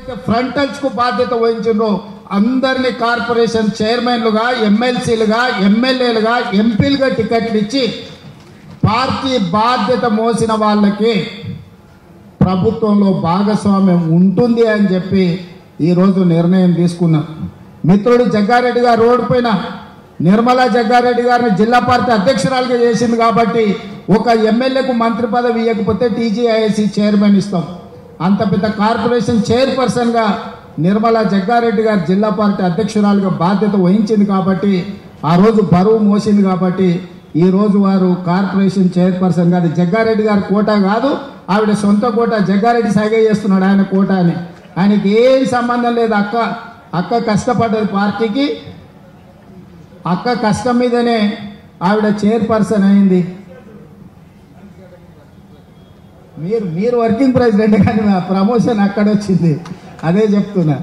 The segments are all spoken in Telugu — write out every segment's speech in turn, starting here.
ఎవరైతే ఫ్రంటల్స్ కు బాధ్యత వహించిందో అందరినీ కార్పొరేషన్ చైర్మన్లుగా, ఎమ్మెల్సీలుగా, ఎమ్మెల్యేలుగా, ఎంపీలుగా టికెట్లు ఇచ్చి పార్టీ బాధ్యత మోసిన వాళ్ళకి ప్రభుత్వంలో భాగస్వామ్యం ఉంటుంది అని చెప్పి ఈరోజు నిర్ణయం తీసుకున్నాం. మిత్రుడు జగ్గారెడ్డి గారు ఓడిపోయిన నిర్మలా జగ్గారెడ్డి గారిని జిల్లా పార్టీ అధ్యక్షురాలుగా చేసింది కాబట్టి ఒక ఎమ్మెల్యేకు మంత్రి పదవి ఇవ్వకపోతే టీజీఐఎస్సీ చైర్మన్ ఇస్తాం. అంత పెద్ద కార్పొరేషన్ చైర్పర్సన్గా నిర్మలా జగ్గారెడ్డి గారు జిల్లా పార్టీ అధ్యక్షురాలుగా బాధ్యత వహించింది కాబట్టి ఆ రోజు బరువు మోసింది కాబట్టి ఈరోజు వారు కార్పొరేషన్ చైర్పర్సన్ కాదు. జగ్గారెడ్డి గారి కోటా కాదు, ఆవిడ సొంత కోట. జగ్గారెడ్డి సైగ చేస్తున్నాడు ఆయన కోట అని. ఆయనకి ఏం సంబంధం లేదు. అక్క కష్టపడ్డది పార్టీకి, అక్క కష్టం మీదనే ఆవిడ చైర్పర్సన్ అయింది. మీరు వర్కింగ్ ప్రెసిడెంట్ కానీ ప్రమోషన్ అక్కడ వచ్చింది. అదే చెప్తున్నా,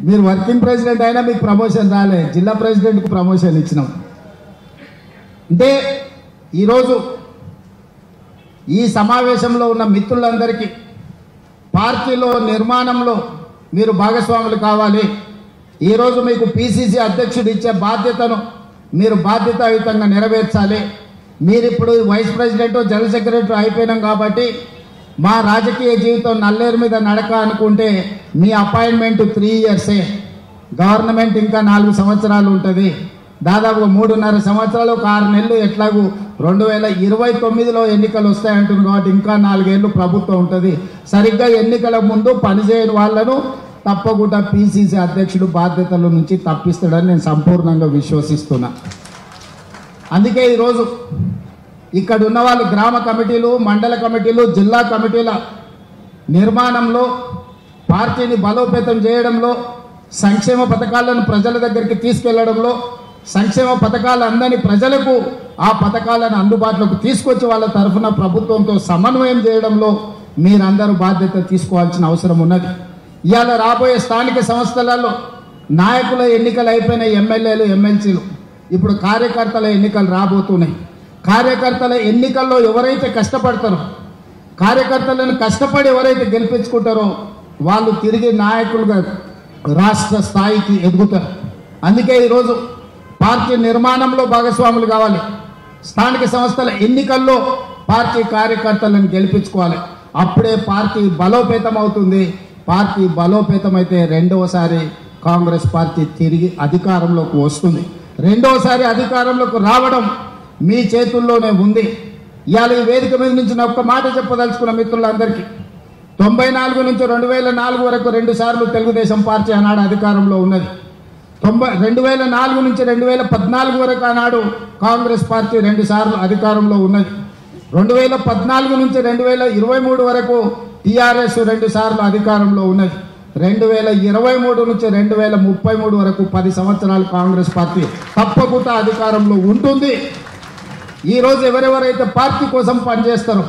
మీరు వర్కింగ్ ప్రెసిడెంట్ అయినా మీకు ప్రమోషన్ రాలే, జిల్లా ప్రెసిడెంట్కు ప్రమోషన్ ఇచ్చినాం. అంటే ఈరోజు ఈ సమావేశంలో ఉన్న మిత్రులందరికీ పార్టీలో నిర్మాణంలో మీరు భాగస్వాములు కావాలి. ఈరోజు మీకు పిసిసి అధ్యక్షుడు ఇచ్చే బాధ్యతను మీరు బాధ్యతాయుతంగా నెరవేర్చాలి. మీరు ఇప్పుడు వైస్ ప్రెసిడెంట్, జనరల్ సెక్రటరీ అయిపోయినాం కాబట్టి మా రాజకీయ జీవితం నల్లేరు మీద నడక అనుకుంటే మీ అపాయింట్మెంట్ 3 ఇయర్సే, గవర్నమెంట్ ఇంకా 4 సంవత్సరాలు ఉంటుంది. దాదాపు 3.5 సంవత్సరాలు, 6 నెలలు. ఎట్లాగూ 2029లో ఎన్నికలు వస్తాయంటుంది కాబట్టి ఇంకా 4 ఏళ్ళు ప్రభుత్వం ఉంటుంది. సరిగ్గా ఎన్నికల ముందు పనిచేయని వాళ్ళను తప్పకుండా పిసిసి అధ్యక్షుడు బాధ్యతల నుంచి తప్పిస్తాడని నేను సంపూర్ణంగా విశ్వసిస్తున్నా. అందుకే ఈరోజు ఇక్కడ ఉన్న వాళ్ళు గ్రామ కమిటీలు, మండల కమిటీలు, జిల్లా కమిటీల నిర్మాణంలో, పార్టీని బలోపేతం చేయడంలో, సంక్షేమ పథకాలను ప్రజల దగ్గరికి తీసుకెళ్లడంలో, సంక్షేమ పథకాలు అందని ప్రజలకు ఆ పథకాలను అందుబాటులోకి తీసుకొచ్చి వాళ్ళ తరఫున ప్రభుత్వంతో సమన్వయం చేయడంలో మీరందరూ బాధ్యత తీసుకోవాల్సిన అవసరం ఉన్నది. ఇవాళ రాబోయే స్థానిక సంస్థలలో నాయకుల ఎన్నికలు అయిపోయిన ఎమ్మెల్యేలు, ఎమ్మెల్సీలు, ఇప్పుడు కార్యకర్తల ఎన్నికలు రాబోతున్నాయి. కార్యకర్తల ఎన్నికల్లో ఎవరైతే కష్టపడతారో, కార్యకర్తలను కష్టపడి ఎవరైతే గెలిపించుకుంటారో వాళ్ళు తిరిగి నాయకులుగా రాష్ట్ర స్థాయికి ఎదుగుతారు. అందుకే ఈరోజు పార్టీ నిర్మాణంలో భాగస్వాములు కావాలి. స్థానిక సంస్థల ఎన్నికల్లో పార్టీ కార్యకర్తలను గెలిపించుకోవాలి. అప్పుడే పార్టీ బలోపేతం అవుతుంది. పార్టీ బలోపేతం అయితే రెండవసారి కాంగ్రెస్ పార్టీ తిరిగి అధికారంలోకి వస్తుంది. రెండవసారి అధికారంలోకి రావడం మీ చేతుల్లోనే ఉంది. ఇవాళ ఈ వేదిక మీద నుంచి నేను ఒక్క మాట చెప్పదలుచుకున్న మిత్రులందరికీ, 94 నుంచి 2004 వరకు 2 సార్లు తెలుగుదేశం పార్టీ ఆనాడు అధికారంలో ఉన్నది. 2004 నుంచి 2014 వరకు ఆనాడు కాంగ్రెస్ పార్టీ 2 సార్లు అధికారంలో ఉన్నది. 2014 నుంచి 2023 వరకు టీఆర్ఎస్ 2 సార్లు అధికారంలో ఉన్నది. 2023 నుంచి 2033 వరకు 10 సంవత్సరాలు కాంగ్రెస్ పార్టీ తప్పకుండా అధికారంలో ఉంటుంది. ఈరోజు ఎవరెవరైతే పార్టీ కోసం పనిచేస్తారో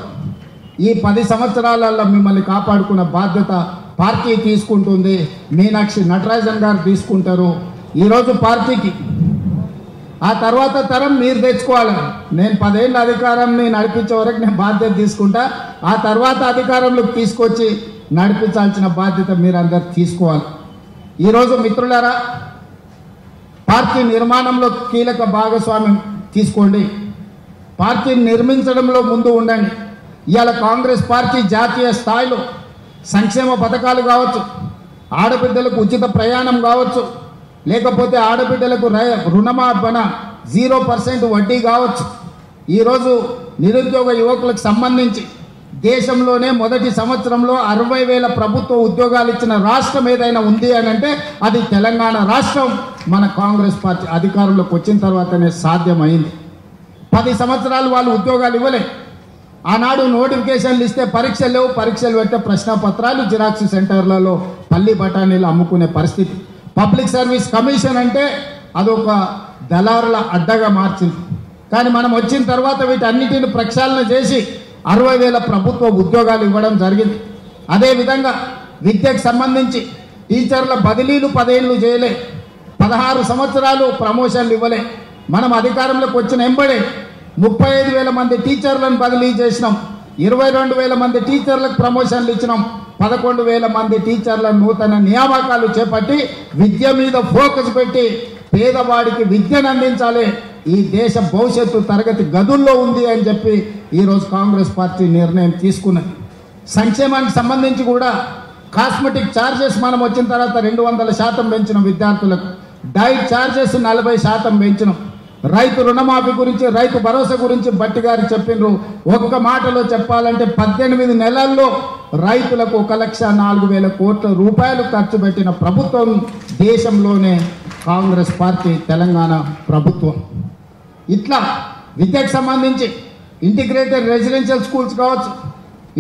ఈ 10 సంవత్సరాలలో మిమ్మల్ని కాపాడుకున్న బాధ్యత పార్టీ తీసుకుంటుంది. మీనాక్షి నటరాజన్ గారు తీసుకుంటారు. ఈరోజు పార్టీకి ఆ తర్వాత తరం మీరు తెచ్చుకోవాలి. నేను 10 ఏళ్ళ అధికారాన్ని నడిపించే వరకు నేను బాధ్యత తీసుకుంటా. ఆ తర్వాత అధికారంలోకి తీసుకొచ్చి నడిపించాల్సిన బాధ్యత మీరందరూ తీసుకోవాలి. ఈరోజు మిత్రులారా, పార్టీ నిర్మాణంలో కీలక భాగస్వామ్యం తీసుకోండి. పార్టీని నిర్మించడంలో ముందు ఉండండి. ఇవాళ కాంగ్రెస్ పార్టీ జాతీయ స్థాయిలో సంక్షేమ పథకాలు కావచ్చు, ఆడబిడ్డలకు ఉచిత ప్రయాణం కావచ్చు, లేకపోతే ఆడబిడ్డలకు రుణమాఫీ 0% వడ్డీ కావచ్చు. ఈరోజు నిరుద్యోగ యువకులకు సంబంధించి దేశంలోనే మొదటి సంవత్సరంలో 60,000 ప్రభుత్వ ఉద్యోగాలు ఇచ్చిన రాష్ట్రం ఏదైనా ఉంది అని అంటే అది తెలంగాణ రాష్ట్రం. మన కాంగ్రెస్ పార్టీ అధికారంలోకి వచ్చిన తర్వాతనే సాధ్యమైంది. 10 సంవత్సరాలు వాళ్ళు ఉద్యోగాలు ఇవ్వలే. ఆనాడు నోటిఫికేషన్లు ఇస్తే పరీక్షలు లేవు, పరీక్షలు పెట్టే ప్రశ్నపత్రాలు జిరాక్స్ సెంటర్లలో పల్లి బఠానీలు అమ్ముకునే పరిస్థితి. పబ్లిక్ సర్వీస్ కమిషన్ అంటే అదొక దళారుల అడ్డగా మార్చింది. కానీ మనం వచ్చిన తర్వాత వీటన్నిటిని ప్రక్షాళన చేసి 60,000 ప్రభుత్వ ఉద్యోగాలు ఇవ్వడం జరిగింది. అదేవిధంగా విద్యకు సంబంధించి టీచర్ల బదిలీలు 10 ఏళ్ళు చేయలే, 16 సంవత్సరాలు ప్రమోషన్లు ఇవ్వలే. మనం అధికారంలోకి వచ్చిన ఎంబడే 35,000 మంది టీచర్లను బదిలీ చేసినాం, 22,000 మంది టీచర్లకు ప్రమోషన్లు ఇచ్చినాం, 11,000 మంది టీచర్ల నూతన నియామకాలు చేపట్టి విద్య మీద ఫోకస్ పెట్టి పేదవాడికి విద్యను అందించాలి, ఈ దేశ భవిష్యత్తు తరగతి గదుల్లో ఉంది అని చెప్పి ఈరోజు కాంగ్రెస్ పార్టీ నిర్ణయం తీసుకున్నది. సంక్షేమానికి సంబంధించి కూడా కాస్మెటిక్ ఛార్జెస్ మనం వచ్చిన తర్వాత 200% పెంచిన విద్యార్థులకు, డైట్ ఛార్జెస్ 40% పెంచినాం. రైతు రుణమాఫీ గురించి, రైతు భరోసా గురించి భట్టి గారు చెప్పిండ్రు. ఒక్క మాటలో చెప్పాలంటే 18 నెలల్లో రైతులకు 1,04,000 కోట్ల రూపాయలు ఖర్చు పెట్టిన ప్రభుత్వం దేశంలోనే కాంగ్రెస్ పార్టీ, తెలంగాణ ప్రభుత్వం. ఇట్లా విద్యకు సంబంధించి ఇంటిగ్రేటెడ్ రెసిడెన్షియల్ స్కూల్స్ కావచ్చు,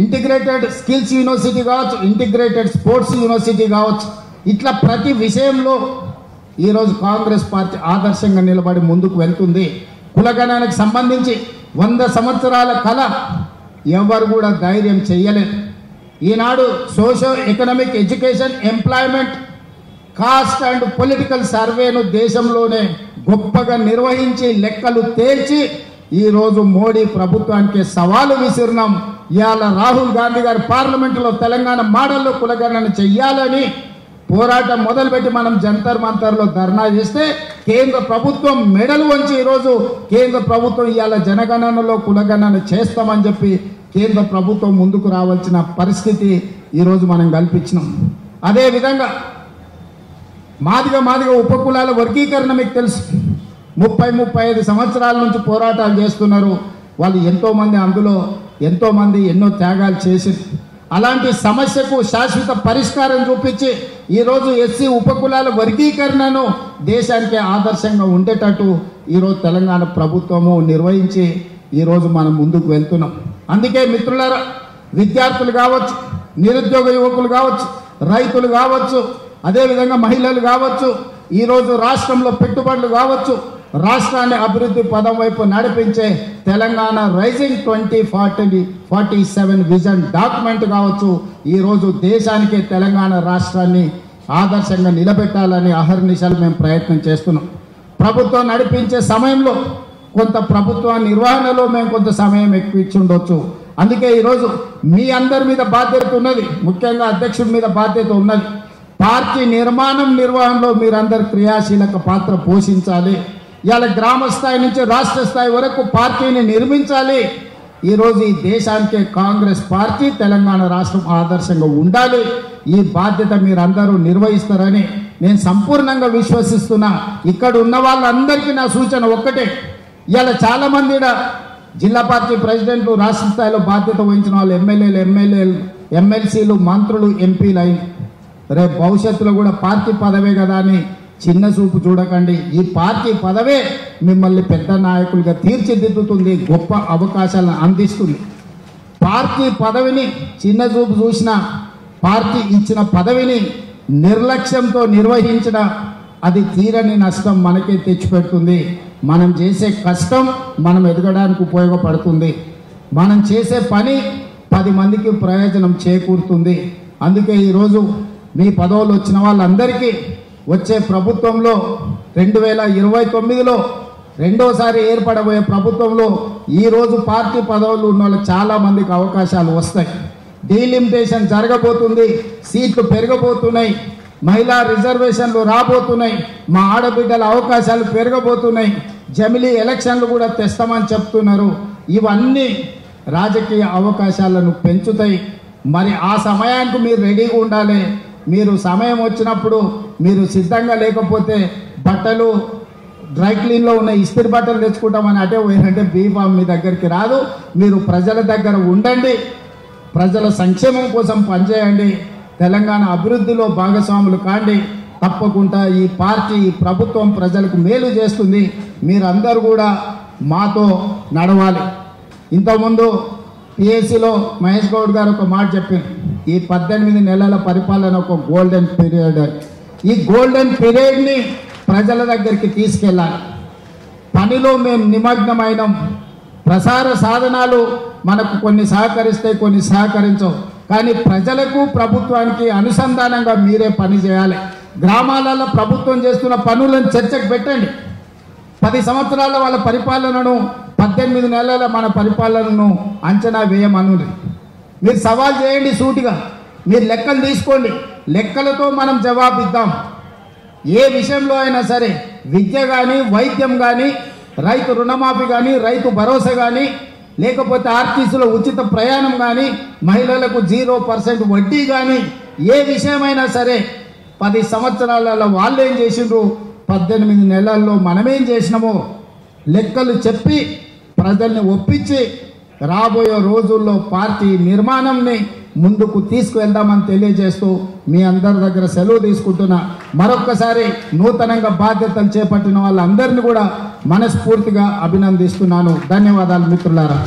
ఇంటిగ్రేటెడ్ స్కిల్స్ యూనివర్సిటీ కావచ్చు, ఇంటిగ్రేటెడ్ స్పోర్ట్స్ యూనివర్సిటీ కావచ్చు, ఇట్లా ప్రతి విషయంలో ఈరోజు కాంగ్రెస్ పార్టీ ఆదర్శంగా నిలబడి ముందుకు వెళ్తుంది. కులగణనకు సంబంధించి 100 సంవత్సరాల కళ ఎవరు కూడా ధైర్యం చేయలేదు. ఈనాడు socio economic, education, employment, caste and political సర్వేను దేశంలోనే గొప్పగా నిర్వహించి లెక్కలు తేల్చి ఈరోజు మోడీ ప్రభుత్వానికి సవాలు విసిరినాం. ఇవాళ రాహుల్ గాంధీ గారు పార్లమెంటులో తెలంగాణ మోడల్లో కులగణన చెయ్యాలని పోరాటం మొదలుపెట్టి మనం జంతర్ మంతర్లో ధర్నా చేస్తే కేంద్ర ప్రభుత్వం మెడలు వంచి ఈరోజు కేంద్ర ప్రభుత్వం ఇవాళ జనగణనలో కులగణన చేస్తామని చెప్పి కేంద్ర ప్రభుత్వం ముందుకు రావాల్సిన పరిస్థితి ఈరోజు మనం కల్పించినాం. అదేవిధంగా మాదిగ ఉపకులాల వర్గీకరణ మీకు తెలుసు. 30-35 సంవత్సరాల నుంచి పోరాటాలు చేస్తున్నారు వాళ్ళు. ఎంతోమంది అందులో ఎంతోమంది ఎన్నో త్యాగాలు చేసింది. అలాంటి సమస్యకు శాశ్వత పరిష్కారం చూపించి ఈరోజు ఎస్సీ ఉపకులాల వర్గీకరణను దేశానికి ఆదర్శంగా ఉండేటట్టు ఈరోజు తెలంగాణ ప్రభుత్వము నిర్వహించి ఈరోజు మనం ముందుకు వెళ్తున్నాం. అందుకే మిత్రులారా, విద్యార్థులు కావచ్చు, నిరుద్యోగ యువకులు కావచ్చు, రైతులు కావచ్చు, అదేవిధంగా మహిళలు కావచ్చు, ఈరోజు రాష్ట్రంలో పెట్టుబడులు కావచ్చు, రాష్ట్రాన్ని అభివృద్ధి పదం వైపు నడిపించే తెలంగాణ రైజింగ్ 2047 విజన్ డాక్యుమెంట్ కావచ్చు, ఈరోజు దేశానికి తెలంగాణ రాష్ట్రాన్ని ఆదర్శంగా నిలబెట్టాలని అహర్నిశలు మేము ప్రయత్నం చేస్తున్నాం. ప్రభుత్వం నడిపించే సమయంలో కొంత ప్రభుత్వ నిర్వహణలో మేము కొంత సమయం ఎక్కువ ఇచ్చి ఉండొచ్చు. అందుకే ఈరోజు మీ అందరి మీద బాధ్యత ఉన్నది, ముఖ్యంగా అధ్యక్షుడి మీద బాధ్యత ఉన్నది. పార్టీ నిర్వహణలో మీరందరూ క్రియాశీలక పాత్ర పోషించాలి. ఇవాళ గ్రామ స్థాయి నుంచి రాష్ట్ర స్థాయి వరకు పార్టీని నిర్మించాలి. ఈరోజు ఈ దేశానికి కాంగ్రెస్ పార్టీ, తెలంగాణ రాష్ట్రం ఆదర్శంగా ఉండాలి. ఈ బాధ్యత మీరందరూ నిర్వహిస్తారని నేను సంపూర్ణంగా విశ్వసిస్తున్నా. ఇక్కడ ఉన్న వాళ్ళందరికీ నా సూచన ఒక్కటే, ఇవాళ చాలామంది జిల్లా పార్టీ ప్రెసిడెంట్లు, రాష్ట్ర స్థాయిలో బాధ్యత వహించిన వాళ్ళు ఎమ్మెల్సీలు, మంత్రులు, ఎంపీలు అయింది. రేపు భవిష్యత్తులో కూడా పార్టీ పదవే కదా అని చిన్న చూపు చూడకండి. ఈ పార్టీ పదవే మిమ్మల్ని పెద్ద నాయకులుగా తీర్చిదిద్దుతుంది, గొప్ప అవకాశాలను అందిస్తుంది. పార్టీ పదవిని చిన్న చూపు చూసిన, పార్టీ ఇచ్చిన పదవిని నిర్లక్ష్యంతో నిర్వహించిన అది తీరని నష్టం మనకే తెచ్చిపెడుతుంది. మనం చేసే కష్టం మనం ఎదగడానికి ఉపయోగపడుతుంది. మనం చేసే పని 10 మందికి ప్రయోజనం చేకూరుతుంది. అందుకే ఈరోజు మీ పదవులు వచ్చిన వాళ్ళందరికీ వచ్చే ప్రభుత్వంలో 2029లో రెండోసారి ఏర్పడబోయే ప్రభుత్వంలో ఈరోజు పార్టీ పదవులు ఉన్న వాళ్ళు చాలామందికి అవకాశాలు వస్తాయి. డీలిమిటేషన్ జరగబోతుంది, సీట్లు పెరగబోతున్నాయి, మహిళా రిజర్వేషన్లు రాబోతున్నాయి, మా ఆడబిడ్డల అవకాశాలు పెరగబోతున్నాయి, జమిలీ ఎలక్షన్లు కూడా తెస్తామని చెప్తున్నారు. ఇవన్నీ రాజకీయ అవకాశాలను పెంచుతాయి. మరి ఆ సమయానికి మీరు రెడీగా ఉండాలి. మీరు సమయం వచ్చినప్పుడు మీరు సిద్ధంగా లేకపోతే బట్టలు డ్రై క్లీన్లో ఉన్న ఇస్త్రీ బట్టలు తెచ్చుకుంటామని అటే పోయినంటే బీఫామ్ మీ దగ్గరికి రాదు. మీరు ప్రజల దగ్గర ఉండండి, ప్రజల సంక్షేమం కోసం పనిచేయండి, తెలంగాణ అభివృద్ధిలో భాగస్వాములు కాండి. తప్పకుండా ఈ పార్టీ, ఈ ప్రభుత్వం ప్రజలకు మేలు చేస్తుంది. మీరందరూ కూడా మాతో నడవాలి. ఇంతకుముందు పిఎస్సిలో మహేష్ గౌడ్ గారు ఒక మాట చెప్పారు, ఈ 18 నెలల పరిపాలన ఒక గోల్డెన్ పీరియడ్. ఈ గోల్డెన్ పీరియడ్ని ప్రజల దగ్గరికి తీసుకెళ్ళాలి. పనిలో మేము నిమగ్నమైనం. ప్రసార సాధనాలు మనకు కొన్ని సహకరిస్తాయి, కొన్ని సహకరించవు. కానీ ప్రజలకు, ప్రభుత్వానికి అనుసంధానంగా మీరే పని చేయాలి. గ్రామాలలో ప్రభుత్వం చేస్తున్న పనులను చర్చకు పెట్టండి. 10 సంవత్సరాల వాళ్ళ పరిపాలనను, 18 నెలల మన పరిపాలనను అంచనా వేయమనుంది. మీరు సవాల్ చేయండి సూటిగా. మీరు లెక్కలు తీసుకోండి, లెక్కలతో మనం జవాబు ఇద్దాం. ఏ విషయంలో అయినా సరే, విద్య కానీ, వైద్యం కానీ, రైతు రుణమాఫీ కానీ, రైతు భరోసా కానీ, లేకపోతే ఆర్టీసీలో ఉచిత ప్రయాణం కానీ, మహిళలకు 0% వడ్డీ కానీ, ఏ విషయమైనా సరే 10 సంవత్సరాలలో వాళ్ళు ఏం చేసిండ్రు, 18 నెలల్లో మనమేం చేసినామో లెక్కలు చెప్పి ప్రజల్ని ఒప్పించి రాబోయే రోజుల్లో పార్టీ నిర్మాణంని ముందుకు తీసుకువెళ్దామని తెలియజేస్తూ మీ అందరి దగ్గర సెలవు తీసుకుంటున్నా. మరొక్కసారి నూతనంగా బాధ్యతలు చేపట్టిన వాళ్ళందరినీ కూడా మనస్ఫూర్తిగా అభినందిస్తున్నాను. ధన్యవాదాలు మిత్రులారా.